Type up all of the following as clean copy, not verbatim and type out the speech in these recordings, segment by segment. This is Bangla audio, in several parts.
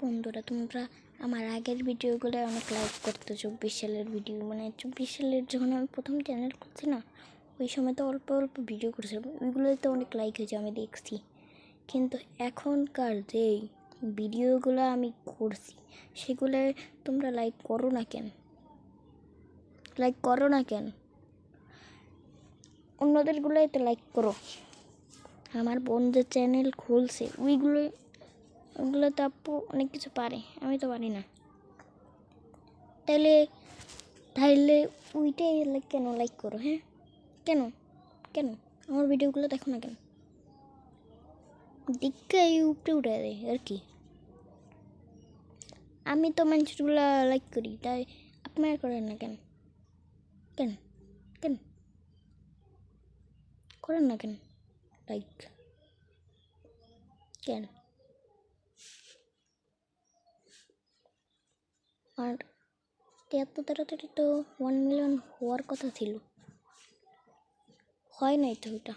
বন্ধুরা, তোমরা আমার আগের ভিডিওগুলো অনেক লাইক করতো। 24 সালের ভিডিও, মানে 24 সালের যখন আমি প্রথম চ্যানেল করছি না, ওই সময় তো অল্প অল্প ভিডিও করেছিলাম, ওইগুলোতে অনেক লাইক হয়েছে, আমি দেখছি। কিন্তু এখনকার যেই ভিডিওগুলো আমি করছি সেগুলো তোমরা লাইক করো না কেন? অন্যদেরগুলোই তো লাইক করো। আমার বোন যে চ্যানেল খুলছে ওইগুলো তো আপু অনেক কিছু পারে, আমি তো পারি না। তাইলে ওইটাই কেন লাইক করো? হ্যাঁ, কেন কেন আমার ভিডিওগুলো দেখো না কেন? দেখে উপরে উঠে দেয় আর কি। আমি তো মানুষগুলো লাইক করি, তাই আপনারা করেন না কেন? কেন কেন করেন না কেন লাইক? কেন? আর এত তাড়াতাড়ি তো 1 মিলিয়ন হওয়ার কথা ছিল, হয় নাই তো ওইটা।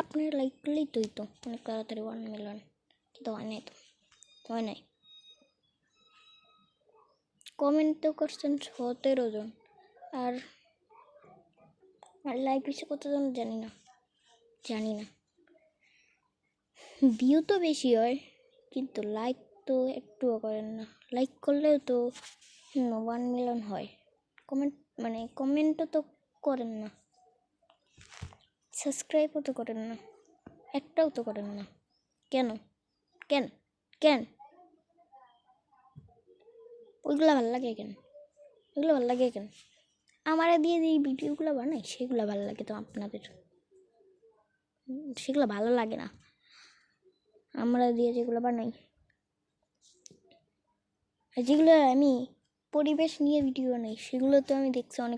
আপনার লাইক করলেই তো হইতো অনেক তাড়াতাড়ি 1 মিলিয়ন, কিন্তু হয় নাই তো, হয় নাই। কমেন্ট তো করছেন 17 জন, আর লাইক হয়েছে কতজন জানি না। ভিউ তো বেশি হয়, কিন্তু লাইক তো একটুও করেন না। লাইক করলেও তো 1 মিলিয়ন হয়। কমেন্টও তো করেন না, সাবস্ক্রাইবও তো করেন না, একটাও তো করেন না। কেন কেন কেন ওইগুলো ভালো লাগে কেন? আমার দিয়ে যে ভিডিওগুলো বানাই সেগুলো ভালো লাগে, তো আপনাদের সেগুলো ভালো লাগে না। আমরা দিয়ে যেগুলো বানাই, যেগুলো আমি পরিবেশ নিয়ে ভিডিও বানাই, সেগুলো তো আমি দেখছি অনেক